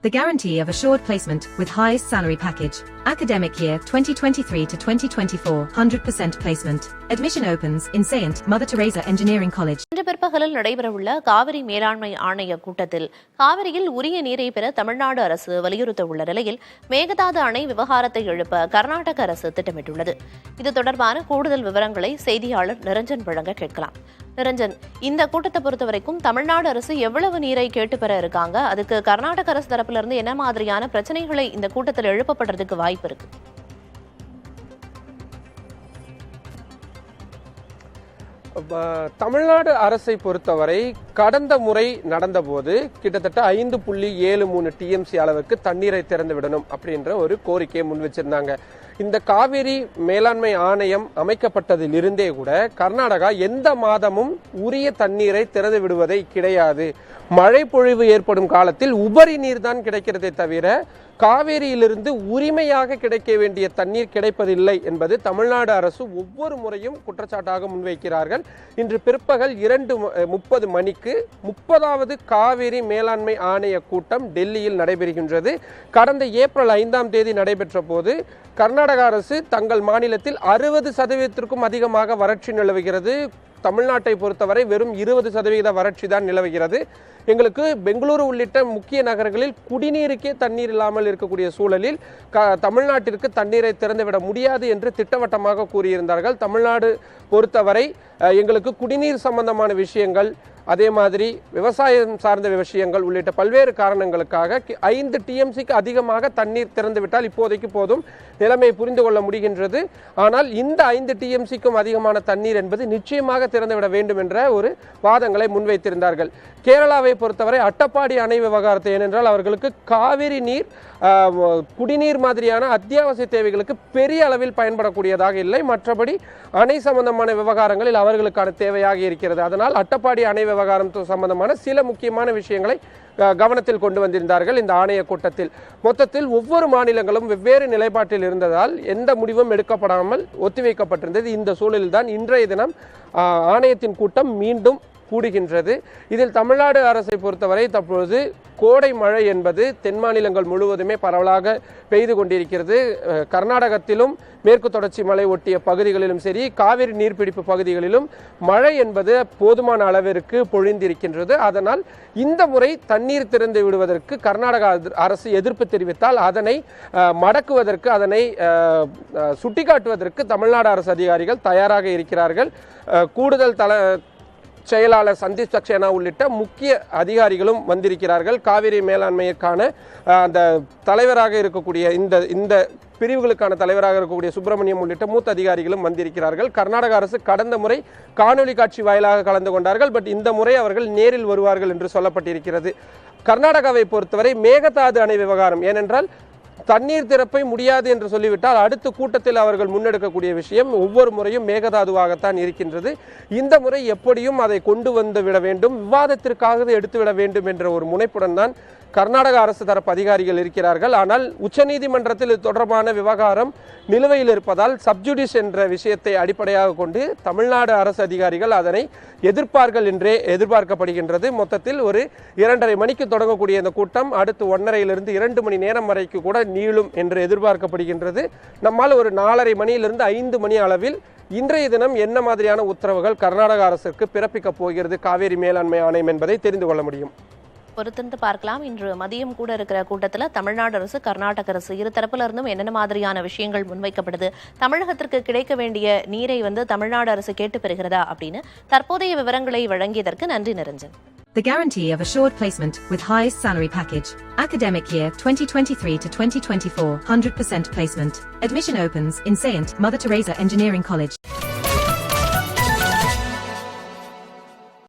The guarantee of assured placement with highest salary package. Academic year 2023 to 2024, 100% placement. Admission opens in Saint Mother Teresa Engineering College. இன்று பிற்பகலில் நடைபெறவுள்ள காவிரி மேலாண்மை ஆணைய கூட்டத்தில் காவிரியில் உரிய நீரை பெற தமிழ்நாடு அரசு வலியுறுத்த உள்ள நிலையில் மேகதாது அணை விவகாரத்தை எழுப்ப கர்நாடக அரசு திட்டமிட்டுள்ளது. இது தொடர்பான கூடுதல் விவரங்களை செய்தியாளர் நிரஞ்சன் வழங்க கேட்கலாம். நிரஞ்சன், இந்த கூட்டத்தை பொறுத்தவரைக்கும் தமிழ்நாடு அரசு எவ்வளவு நீரை கேட்டு பெற இருக்காங்க? அதுக்கு கர்நாடக அரசு தரப்பிலிருந்து என்ன மாதிரியான பிரச்சனைகளை இந்த கூட்டத்தில் எழுப்பப்படுறதுக்கு வாய்ப்பு இருக்கு? தமிழ்நாடு அரசை பொறுத்தவரை கடந்த முறை நடந்தபோது கிட்டத்தட்ட 5.73 டிஎம்சி அளவுக்கு தண்ணீரை திறந்து விடணும் அப்படின்ற ஒரு கோரிக்கையை முன் வச்சிருந்தாங்க. இந்த காவிரி மேலாண்மை ஆணையம் அமைக்கப்பட்டதிலிருந்தே கூட கர்நாடகா எந்த மாதமும் உரிய தண்ணீரை திறந்து விடுவதை கிடையாது. மழை பொழிவு ஏற்படும் காலத்தில் உபரி நீர் தான் கிடைக்கிறதே தவிர காவேரியிலிருந்து உரிமையாக கிடைக்க வேண்டிய தண்ணீர் கிடைப்பதில்லை என்பது தமிழ்நாடு அரசு ஒவ்வொரு முறையும் குற்றச்சாட்டாக முன்வைக்கிறார்கள். இன்று பிற்பகல் 2:30 மணிக்கு 30வது காவிரி மேலாண்மை ஆணைய கூட்டம் டெல்லியில் நடைபெறுகின்றது. கடந்த ஏப்ரல் 5ஆம் தேதி நடைபெற்ற போது கர்நாடக அரசு தங்கள் மாநிலத்தில் 60% அதிகமாக வறட்சி நிலவுகிறது. தமிழ்நாட்டை பொறுத்தவரை வெறும் 20% வறட்சி தான் நிலவுகிறது. எங்களுக்கு பெங்களூரு உள்ளிட்ட முக்கிய நகரங்களில் குடிநீருக்கே தண்ணீர் இல்லாமல் இருக்கக்கூடிய சூழலில் தமிழ்நாட்டிற்கு தண்ணீரை திறந்துவிட முடியாது என்று திட்டவட்டமாக கூறியிருந்தார்கள். தமிழ்நாடு பொறுத்தவரை எங்களுக்கு குடிநீர் சம்பந்தமான விஷயங்கள், அதே மாதிரி விவசாயம் சார்ந்த விஷயங்கள் உள்ளிட்ட பல்வேறு காரணங்களுக்காக 5 டிஎம்சிக்கு அதிகமாக தண்ணீர் திறந்துவிட்டால் இப்போதைக்கு போதும், நிலைமை புரிந்து கொள்ள முடிகின்றது. ஆனால் இந்த 5 டிஎம்சிக்கும் அதிகமான தண்ணீர் என்பது நிச்சயமாக திறந்துவிட வேண்டும் என்ற ஒரு வாதங்களை முன்வைத்திருந்தார்கள். கேரளாவை பொறுத்தவரை அட்டப்பாடி அணை விவகாரத்தை, ஏனென்றால் அவர்களுக்கு காவிரி நீர் குடிநீர் மாதிரியான அத்தியாவசிய தேவைகளுக்கு பெரிய அளவில் பயன்படக்கூடியதாக இல்லை. மற்றபடி அணை சம்பந்தமான விவகாரங்களில் அவர்களுக்கான தேவையாக இருக்கிறது. அதனால் அட்டப்பாடி அணை விவகாரம் சம்பந்தமான சில முக்கியமான விஷயங்களை கவனத்தில் கொண்டு வந்திருந்தார்கள் இந்த ஆணைய கூட்டத்தில். மொத்தத்தில் ஒவ்வொரு மாநிலங்களும் வெவ்வேறு நிலைப்பாட்டில் இருந்ததால் எந்த முடிவும் எடுக்கப்படாமல் ஒத்திவைக்கப்பட்டிருந்தது. இந்த சூழலில் தான் இன்றைய தினம் ஆணையத்தின் கூட்டம் மீண்டும் கூடுகின்றது. இதில் தமிழ்நாடு அரசை பொறுத்தவரை தற்பொழுது கோடை மழை என்பது தென் மாநிலங்கள் முழுவதுமே பரவலாக பெய்து கொண்டிருக்கிறது. கர்நாடகத்திலும் மேற்கு தொடர்ச்சி மலை ஒட்டிய பகுதிகளிலும் சரி, காவிரி நீர்பிடிப்பு பகுதிகளிலும் மழை என்பது போதுமான அளவிற்கு பொழிந்திருக்கின்றது. அதனால் இந்த முறை தண்ணீர் திறந்து விடுவதற்கு கர்நாடக அரசு எதிர்ப்பு தெரிவித்தால் அதனை மடக்குவதற்கு, அதனை சுட்டிக்காட்டுவதற்கு தமிழ்நாடு அரசு அதிகாரிகள் தயாராக இருக்கிறார்கள். கூடுதல் செயலாளர் சந்தீப் சக்சேனா உள்ளிட்ட முக்கிய அதிகாரிகளும் வந்திருக்கிறார்கள். காவிரி மேலாண்மைக்கான அந்த தலைவராக இருக்கக்கூடிய இந்த பிரிவுகளுக்கான தலைவராக இருக்கக்கூடிய சுப்பிரமணியம் உள்ளிட்ட மூத்த அதிகாரிகளும் வந்திருக்கிறார்கள். கர்நாடக அரசு கடந்த முறை காணொலி காட்சி வாயிலாக கலந்து கொண்டார்கள். பட் இந்த முறை அவர்கள் நேரில் வருவார்கள் என்று சொல்லப்பட்டிருக்கிறது. கர்நாடகாவை பொறுத்தவரை மேகதாது அணை விவகாரம், ஏனென்றால் தண்ணீர் திறப்பை முடியாது என்று சொல்லிவிட்டால் அடுத்த கூட்டத்தில் அவர்கள் முன்னெடுக்கக்கூடிய விஷயம் ஒவ்வொரு முறையும் மேகதாதுவாகத்தான் இருக்கின்றது. இந்த முறை எப்படியும் அதை கொண்டு வந்து விட வேண்டும், விவாதத்திற்காக எடுத்துவிட வேண்டும் என்ற ஒரு முனைப்புடன் தான் கர்நாடக அரசு தரப்பு அதிகாரிகள் இருக்கிறார்கள். ஆனால் உச்சநீதிமன்றத்தில் இது தொடர்பான விவகாரம் நிலுவையில் இருப்பதால் சப்ஜுடிஸ் என்ற விஷயத்தை அடிப்படையாக கொண்டு தமிழ்நாடு அரசு அதிகாரிகள் அதனை எதிர்ப்பார்கள் என்றே எதிர்பார்க்கப்படுகின்றது. மொத்தத்தில் ஒரு 2:30 மணிக்கு தொடங்கக்கூடிய இந்த கூட்டம் அடுத்து 1:30 2 மணி நேரம் வரைக்கு கூட நீளும் என்று எதிர்பார்க்கப்படுகின்றது. நம்மால் ஒரு 4:30 மணியிலிருந்து 5 மணி அளவில் இன்றைய தினம் என்ன மாதிரியான உத்தரவுகள் கர்நாடக அரசுக்கு பிறப்பிக்கப் போகிறது காவேரி மேலாண்மை ஆணையம் என்பதை தெரிந்து கொள்ள முடியும். பொறுத்திருந்து பார்க்கலாம். இன்று மதியம் கூட இருக்கிற கூட்டத்தில் தமிழ்நாடு அரசு, கர்நாடக அரசு இரு தரப்புல இருந்தும் என்னென்ன மாதிரியான விஷயங்கள் முன்வைக்கப்படுது, தமிழகத்திற்கு கிடைக்க வேண்டிய நீரை தமிழ்நாடு அரசு கேட்டு பெறுகிறதா அப்படின்னு தற்போதைய விவரங்களை வழங்கியதற்கு நன்றி Niranjan. The guarantee of assured placement with highest salary package. Academic year 2023 to 2024, 100% placement. Admission opens in Saint Mother Teresa Engineering College.